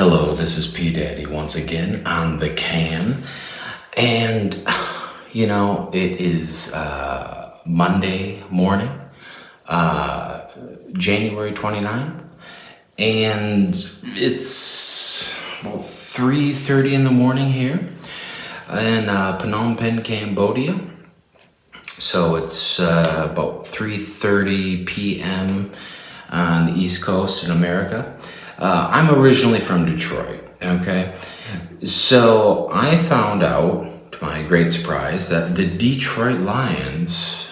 Hello, this is P Daddy once again on the cam. And, it is Monday morning, January 29th, and it's about 3:30 in the morning here in Phnom Penh, Cambodia. So it's about 3:30 p.m. on the East Coast in America. I'm originally from Detroit, okay? So I found out, to my great surprise, that the Detroit Lions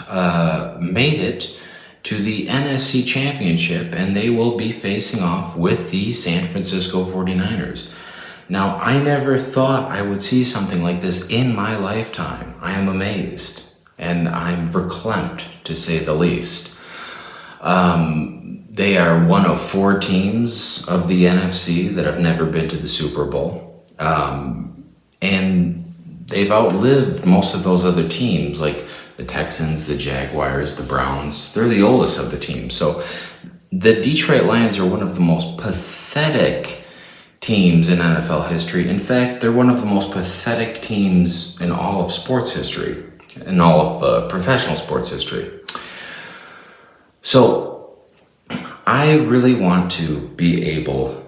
made it to the NFC Championship, and they will be facing off with the San Francisco 49ers. Now, I never thought I would see something like this in my lifetime. I am amazed, and I'm verklempt, to say the least. They are one of 4 teams of the NFC that have never been to the Super Bowl. And they've outlived most of those other teams, like the Texans, the Jaguars, the Browns. They're the oldest of the teams. So the Detroit Lions are one of the most pathetic teams in NFL history. In fact, they're one of the most pathetic teams in all of sports history, in all of professional sports history. So I really want to be able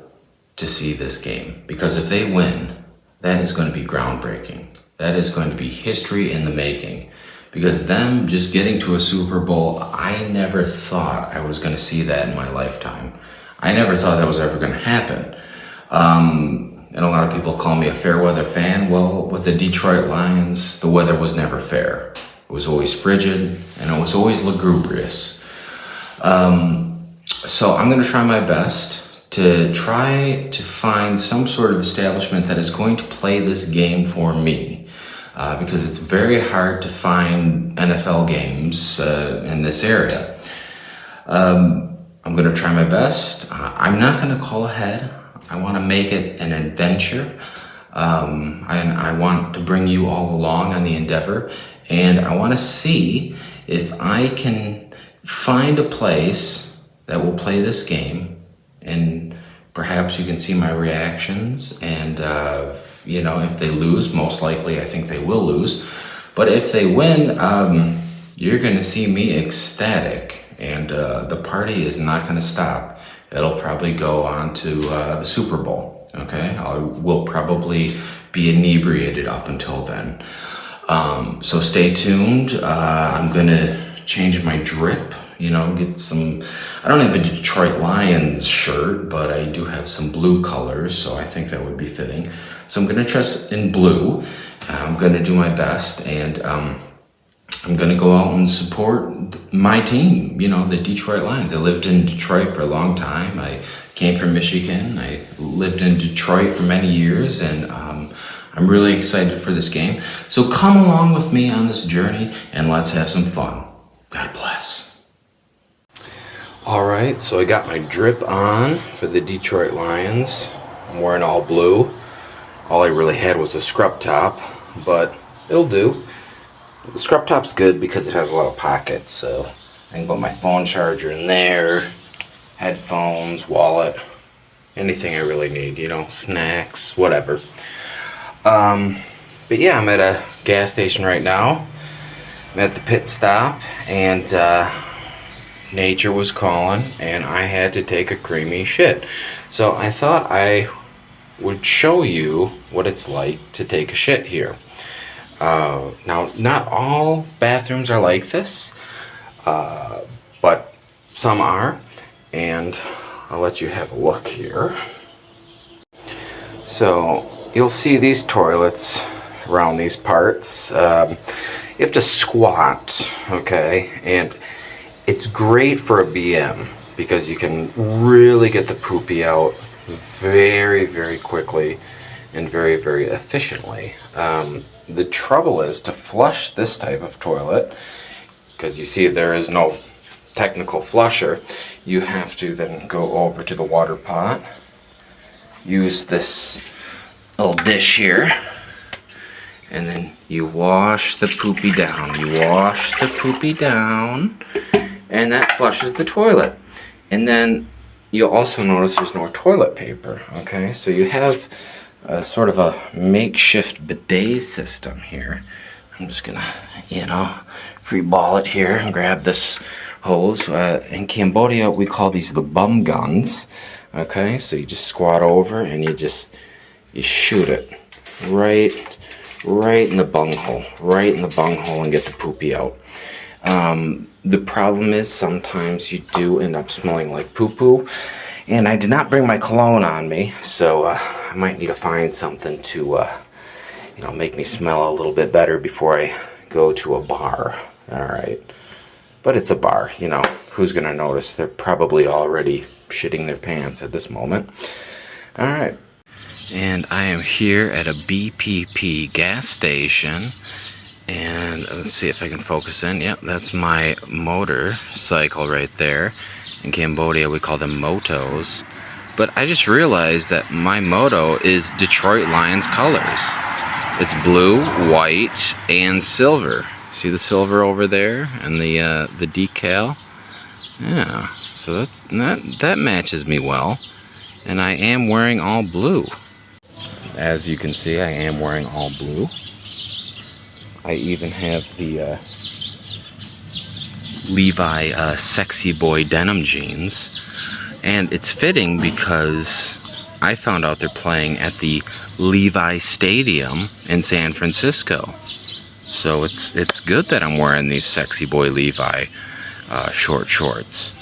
to see this game, because if they win, that is going to be groundbreaking. That is going to be history in the making, because them just getting to a Super Bowl, I never thought I was going to see that in my lifetime. I never thought that was ever going to happen. And a lot of people call me a fair weather fan. Well, with the Detroit Lions, the weather was never fair. It was always frigid, and it was always lugubrious. So I'm going to try my best to try to find some sort of establishment that is going to play this game for me, because it's very hard to find NFL games in this area. I'm going to try my best. I'm not going to call ahead. I want to make it an adventure. I want to bring you all along on the endeavor, and I want to see if I can find a place that will play this game, and perhaps you can see my reactions. And if they lose, most likely I think they will lose, but if they win, you're going to see me ecstatic, and the party is not going to stop. It'll probably go on to the Super Bowl. Okay, I will probably be inebriated up until then. So stay tuned. I'm going to change my drip, get some, I don't have a Detroit Lions shirt, but I do have some blue colors, so I think that would be fitting. So I'm going to dress in blue. I'm going to do my best, and I'm going to go out and support my team, the Detroit Lions. I lived in Detroit for a long time. I came from Michigan. I lived in Detroit for many years, and I'm really excited for this game. So come along with me on this journey, and let's have some fun. God bless. All right, so I got my drip on for the Detroit Lions. I'm wearing all blue. All I really had was a scrub top, but it'll do. The scrub top's good because it has a lot of pockets, so I can put my phone charger in there, headphones, wallet, anything I really need, snacks, whatever. But yeah, I'm at a gas station right now. I'm at the pit stop, and nature was calling, and I had to take a creamy shit. So I thought I would show you what it's like to take a shit here. Now, not all bathrooms are like this, but some are, and I'll let you have a look here. So you'll see these toilets around these parts. You have to squat, okay, and it's great for a BM because you can really get the poopy out very, very quickly and very, very efficiently. The trouble is to flush this type of toilet, because you see there is no technical flusher. You have to then go over to the water pot, use this little dish here, and then you wash the poopy down. You wash the poopy down, and that flushes the toilet. And then you'll also notice there's no toilet paper, okay? So you have sort of a makeshift bidet system here. I'm just gonna, free ball it here and grab this hose. In Cambodia, we call these the bum guns, okay? So you just squat over and you shoot it right in the bunghole, and get the poopy out. The problem is sometimes you do end up smelling like poo-poo, and I did not bring my cologne on me, so I might need to find something to, make me smell a little bit better before I go to a bar. All right, but it's a bar, who's gonna notice? They're probably already shitting their pants at this moment. All right, and I am here at a BPP gas station. And let's see if I can focus in. Yep, that's my motorcycle right there. In Cambodia, we call them motos. But I just realized that my moto is Detroit Lions colors. It's blue, white, and silver. See the silver over there and the decal? Yeah, so that matches me well. And I am wearing all blue. As you can see, I am wearing all blue. I even have the Levi Sexy Boy denim jeans. And it's fitting because I found out they're playing at the Levi Stadium in San Francisco. So it's good that I'm wearing these Sexy Boy Levi short shorts.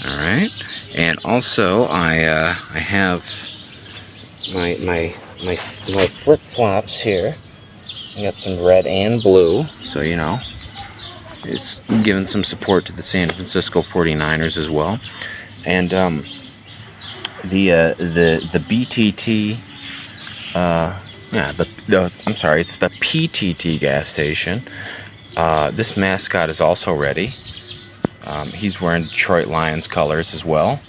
All right. And also I have my flip-flops here. I got some red and blue, so it's giving some support to the San Francisco 49ers as well. And the BTT, I'm sorry, it's the PTT gas station. This mascot is also ready. He's wearing Detroit Lions colors as well.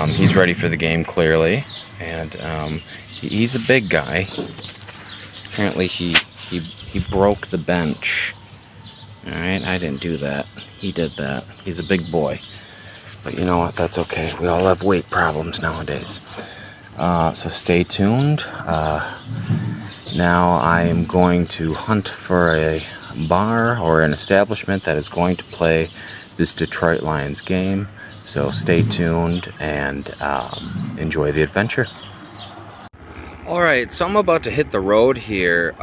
He's ready for the game clearly, and he's a big guy. Apparently he broke the bench. Alright, I didn't do that. He did that. He's a big boy. But you know what? That's okay. We all have weight problems nowadays. So stay tuned. Now I am going to hunt for a bar or an establishment that is going to play this Detroit Lions game. So stay tuned and enjoy the adventure. Alright, so I'm about to hit the road here.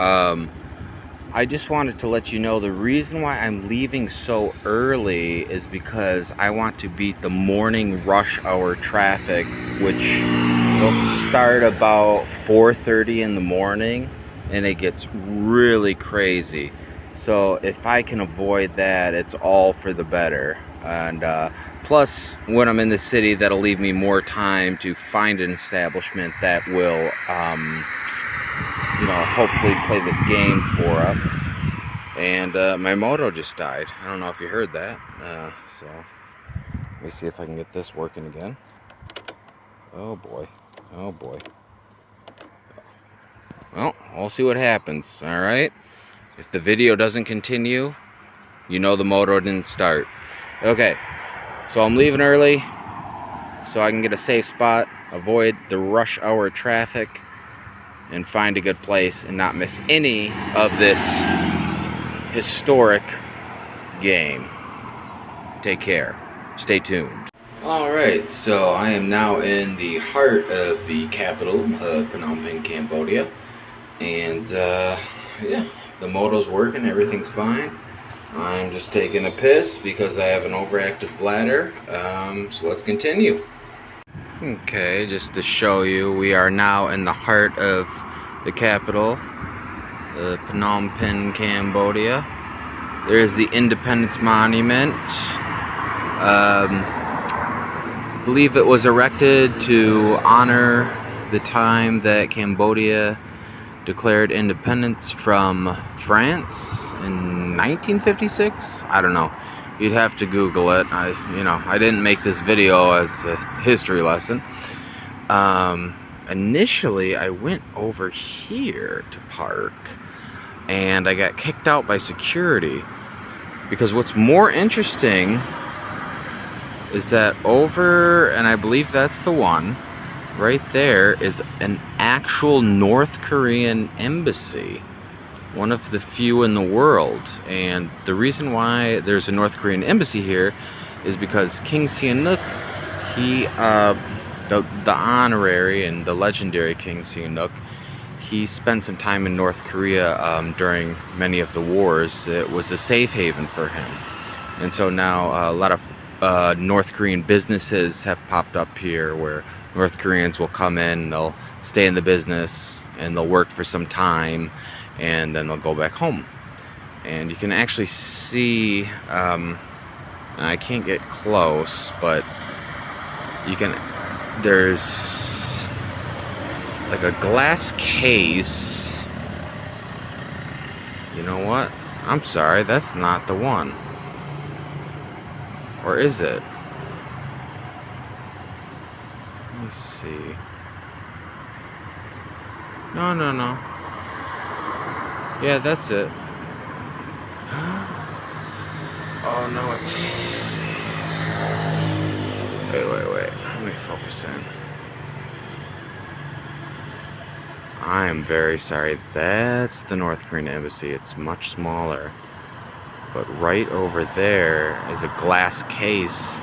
I just wanted to let you know the reason why I'm leaving so early is because I want to beat the morning rush hour traffic, which will start about 4:30 in the morning, and it gets really crazy. So if I can avoid that, it's all for the better. And plus, when I'm in the city, that'll leave me more time to find an establishment that will hopefully play this game for us. And my moto just died. I don't know if you heard that. So let me see if I can get this working again. Oh boy. Oh boy. Well, we'll see what happens. Alright. If the video doesn't continue, the moto didn't start. Okay. So I'm leaving early so I can get a safe spot, avoid the rush hour traffic, and find a good place and not miss any of this historic game. Take care. Stay tuned. Alright, so I am now in the heart of the capital of Phnom Penh, Cambodia. And yeah, the moto's working, everything's fine. I'm just taking a piss because I have an overactive bladder. So let's continue. Okay, just to show you, we are now in the heart of the capital, Phnom Penh, Cambodia. There's the Independence Monument. I believe it was erected to honor the time that Cambodia declared independence from France in 1956. I don't know. You'd have to Google it. I didn't make this video as a history lesson. Initially, I went over here to park, and I got kicked out by security. Because what's more interesting is that over, and I believe that's the one, right there is an actual North Korean embassy. One of the few in the world. And the reason why there's a North Korean embassy here is because King Sihanouk, he, the honorary and the legendary King Sihanouk, he spent some time in North Korea during many of the wars. It was a safe haven for him. And so now a lot of North Korean businesses have popped up here where North Koreans will come in, they'll stay in the business, and they'll work for some time, and then they'll go back home. And you can actually see, I can't get close, but you can, there's like a glass case. You know what? I'm sorry, that's not the one. Or is it? Let me see. No. Yeah, that's it. Oh no, it's... Wait. Let me focus in. I am very sorry. That's the North Korean embassy. It's much smaller. But right over there is a glass case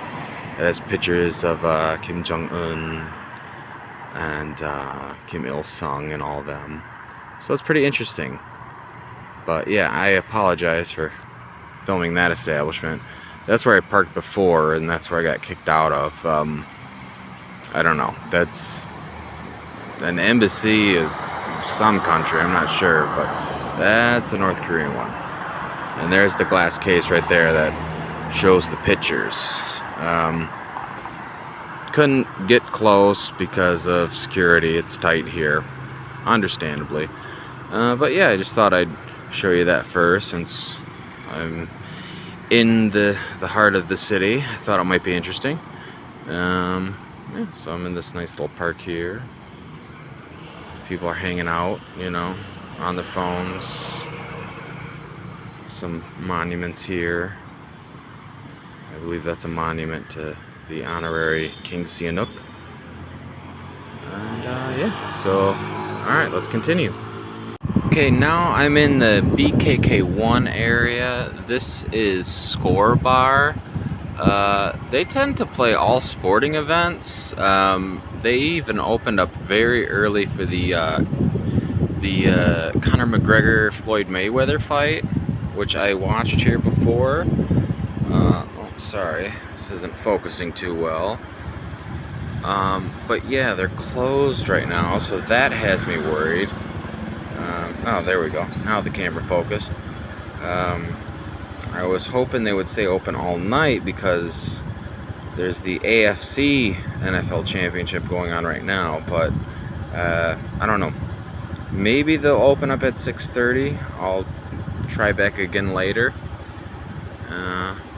that has pictures of Kim Jong-un and Kim Il-sung and all of them. So it's pretty interesting. But yeah, I apologize for filming that establishment. That's where I parked before, and that's where I got kicked out of. I don't know. That's an embassy is some country, I'm not sure, but that's the North Korean one. And there's the glass case right there that shows the pictures. Couldn't get close because of security. It's tight here, understandably. But yeah, I just thought I'd show you that first, since I'm in the heart of the city. I thought it might be interesting. Yeah, so I'm in this nice little park here. People are hanging out, you know, on their phones. Some monuments here. I believe that's a monument to the honorary King Sihanouk. And yeah, so alright, let's continue. Okay, now I'm in the BKK1 area. This is Score Bar. They tend to play all sporting events. They even opened up very early for the Conor McGregor Floyd Mayweather fight, which I watched here before. Oh, sorry, this isn't focusing too well. But yeah, they're closed right now, so that has me worried. Oh, there we go. Now the camera focused. I was hoping they would stay open all night because there's the AFC NFL Championship going on right now, but I don't know. Maybe they'll open up at 6:30. I'll try back again later.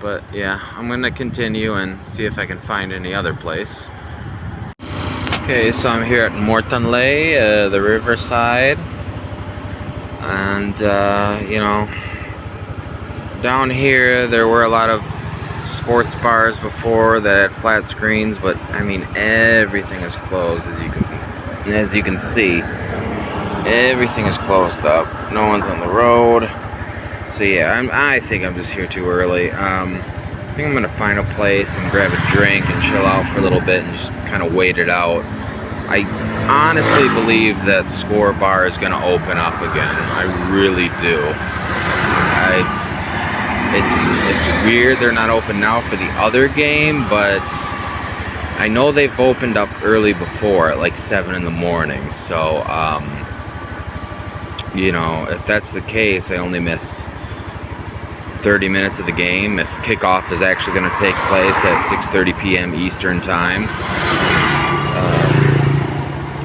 But yeah, I'm gonna continue and see if I can find any other place. Okay, so I'm here at Mortanlay, the riverside. And, you know, down here there were a lot of sports bars before that had flat screens, but I mean everything is closed, as you can see. Everything is closed up. No one's on the road. So yeah, I think I'm just here too early. I think I'm gonna find a place and grab a drink and chill out for a little bit and just kind of wait it out. I honestly believe that Score Bar is gonna open up again. I really do. It's weird they're not open now for the other game, but I know they've opened up early before at like 7 in the morning. So you know, if that's the case, I only miss 30 minutes of the game. If kickoff is actually going to take place at 6:30 p.m. Eastern time,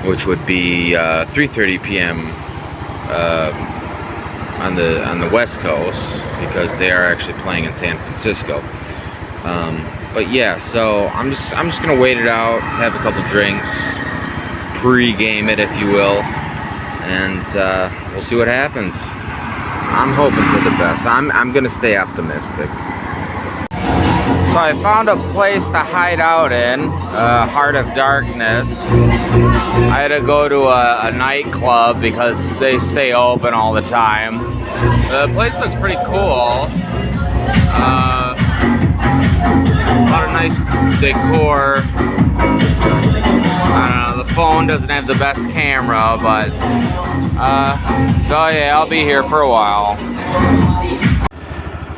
which would be 3:30 p.m. On the West Coast, because they are actually playing in San Francisco. But yeah, so I'm just gonna wait it out, have a couple drinks, pre-game it, if you will, and we'll see what happens. I'm hoping for the best. I'm gonna stay optimistic. So I found a place to hide out in, Heart of Darkness. I had to go to a nightclub because they stay open all the time. The place looks pretty cool. A lot of nice decor. I don't know, the phone doesn't have the best camera, but so yeah, I'll be here for a while.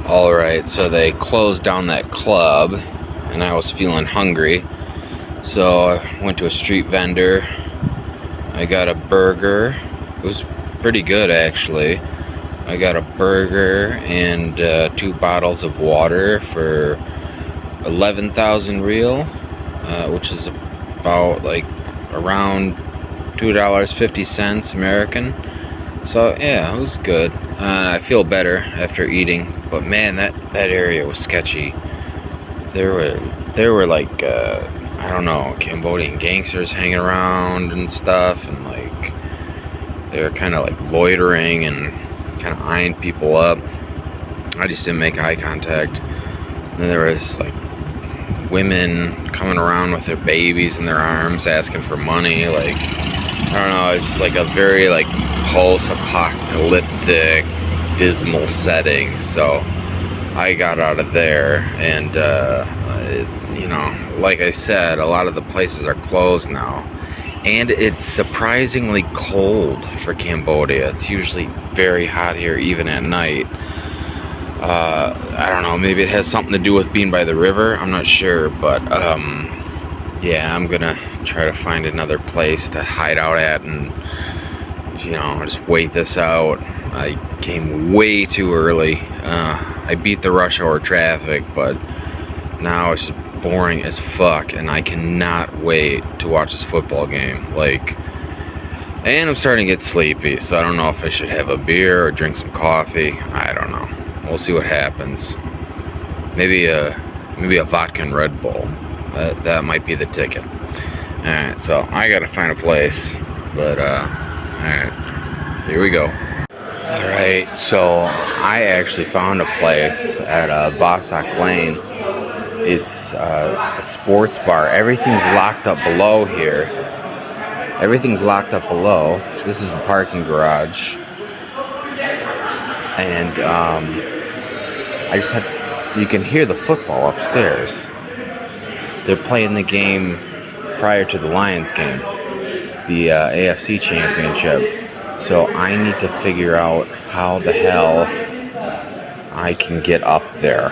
Alright, so they closed down that club and I was feeling hungry, so I went to a street vendor. I got a burger. It was pretty good, actually. I got a burger and 2 bottles of water for 11,000 real, which is about like around $2.50 American. So yeah, it was good. I feel better after eating, but man, that area was sketchy. There were like I don't know, Cambodian gangsters hanging around and stuff, and like they were kind of like loitering and kind of eyeing people up. I just didn't make eye contact. And then there was like women coming around with their babies in their arms asking for money. Like, I don't know, it's just like a very like post-apocalyptic, dismal setting. So I got out of there, and you know, like I said, a lot of the places are closed now, and it's surprisingly cold for Cambodia. It's usually very hot here even at night. I don't know, maybe it has something to do with being by the river, I'm not sure, but yeah, I'm gonna try to find another place to hide out at and, you know, just wait this out. I came way too early. I beat the rush hour traffic, but now it's just boring as fuck, and I cannot wait to watch this football game. Like, and I'm starting to get sleepy, so I don't know if I should have a beer or drink some coffee. I don't know. We'll see what happens. Maybe a vodka and Red Bull. That might be the ticket. Alright, so I gotta find a place. But alright, here we go. Alright, so I actually found a place at Bossack Lane. It's a sports bar. Everything's locked up below here. Everything's locked up below. This is the parking garage. And I just have to, you can hear the football upstairs. They're playing the game prior to the Lions game, the AFC Championship. So I need to figure out how the hell I can get up there.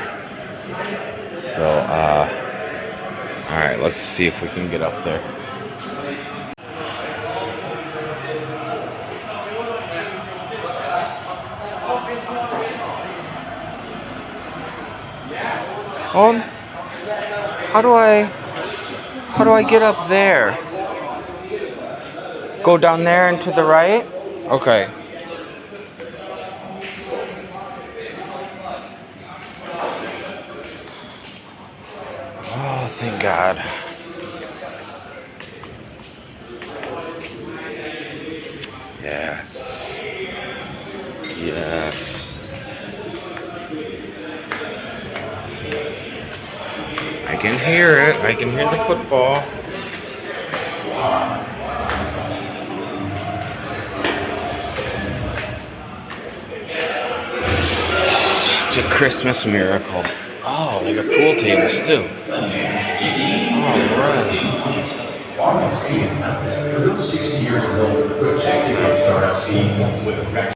So, alright, let's see if we can get up there. How do I get up there? Go down there and to the right? Okay. Oh, thank God. Yes. Yes. I can hear it. I can hear the football. It's a Christmas miracle. Oh, they got pool tables too. Alright. 60 years old, protecting our startup scheme with a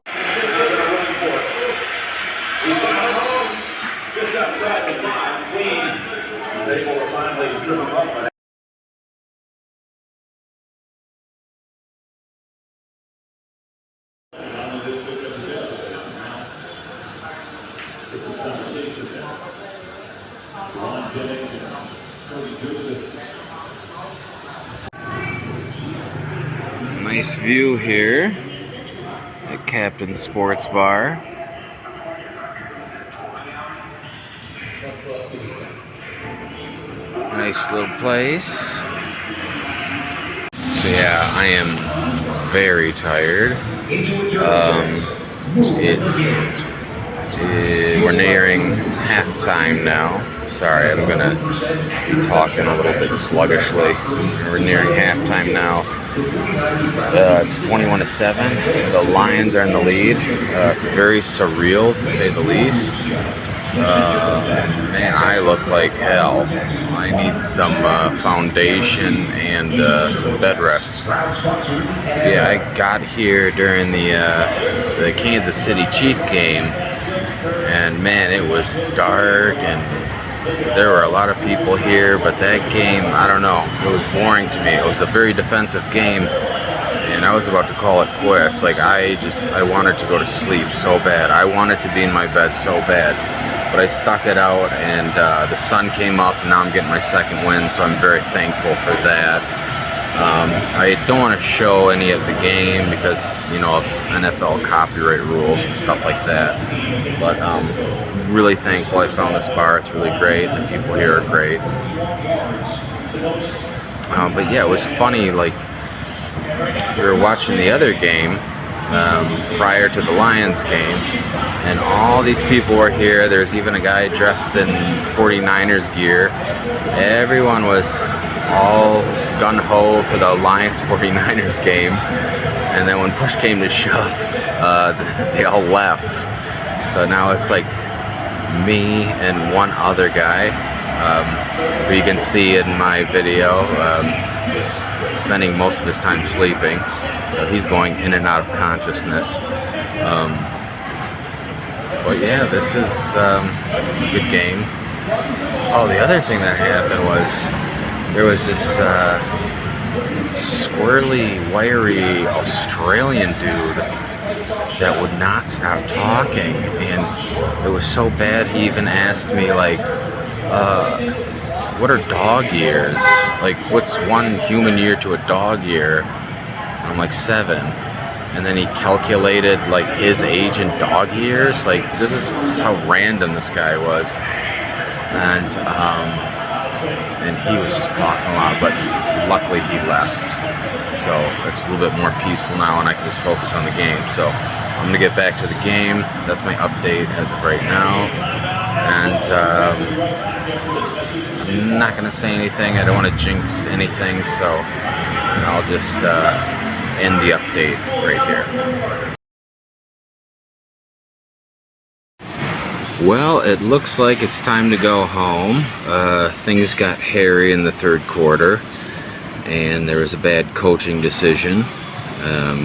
just outside the 5, Queen was able to finally trip him up. Nice view here at Captain Sports Bar. Nice little place. So yeah, I am very tired. We're nearing halftime now, Sorry, I'm gonna be talking a little bit sluggishly. We're nearing halftime now. It's 21-7. The Lions are in the lead. It's very surreal, to say the least. Man, I look like hell. I need some foundation and some bed rest. Yeah, I got here during the Kansas City Chief game, and man, it was dark and there were a lot of people here, but that game, I don't know, it was boring to me. It was a very defensive game, and I was about to call it quits. Like, I wanted to go to sleep so bad. I wanted to be in my bed so bad, but I stuck it out, and the sun came up, and now I'm getting my second win, so I'm very thankful for that. I don't want to show any of the game because, you know, of NFL copyright rules and stuff like that. But really thankful I found this bar. It's really great. The people here are great. But yeah, it was funny. Like, we were watching the other game prior to the Lions game, and all these people were here. There's even a guy dressed in 49ers gear. Everyone was all gun-ho for the Lions 49ers game, and then when push came to shove, they all left. So now it's like me and one other guy, who you can see in my video, who's spending most of his time sleeping, so he's going in and out of consciousness. But yeah, this is a good game. Oh, the other thing that happened was there was this squirrely, wiry Australian dude that would not stop talking, and it was so bad he even asked me, like, what are dog years? Like, what's one human year to a dog year? And I'm like, 7. And then he calculated, like, his age in dog years. Like, this is how random this guy was. And he was just talking a lot, but luckily he left. So it's a little bit more peaceful now, and I can just focus on the game. So I'm gonna get back to the game. That's my update as of right now. And I'm not gonna say anything. I don't want to jinx anything, so I'll just end the update right here. Well, it looks like it's time to go home. Things got hairy in the third quarter, and there was a bad coaching decision.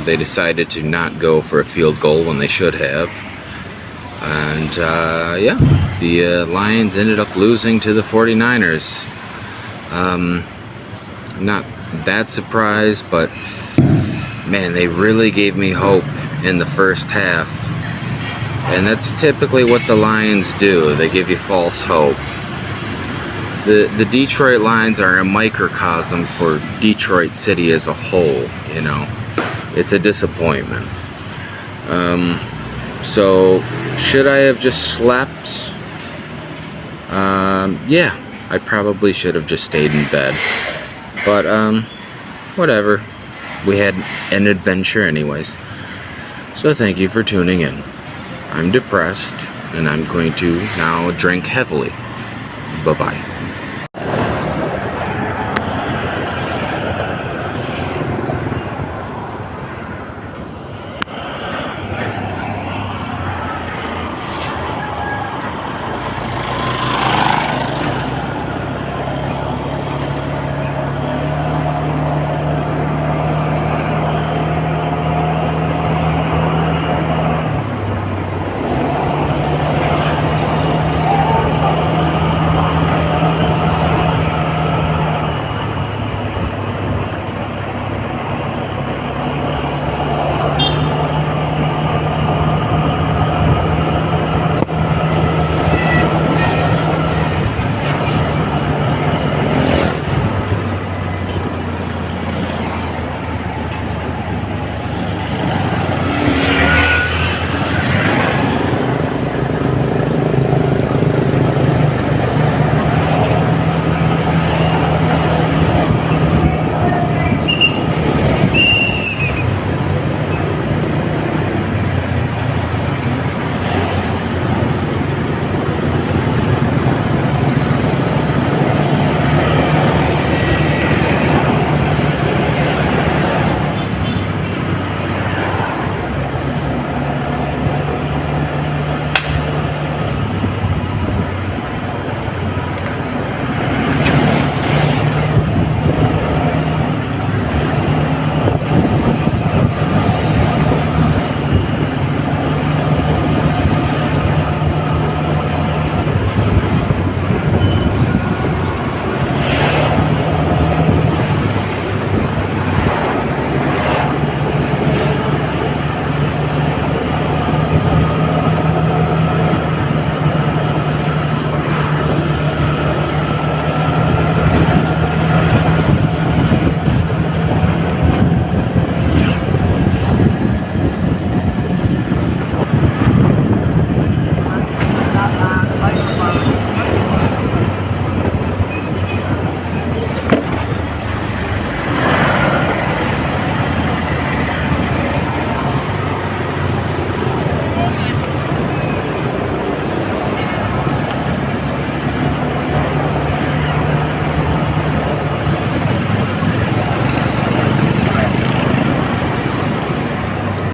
They decided to not go for a field goal when they should have. And yeah, the Lions ended up losing to the 49ers. Not that surprised, but man, they really gave me hope in the first half. And that's typically what the Lions do. They give you false hope. The Detroit Lions are a microcosm for Detroit City as a whole, you know. It's a disappointment. So, should I have just slept? Yeah, I probably should have just stayed in bed. But, whatever. We had an adventure anyways. So thank you for tuning in. I'm depressed, and I'm going to now drink heavily. Bye-bye.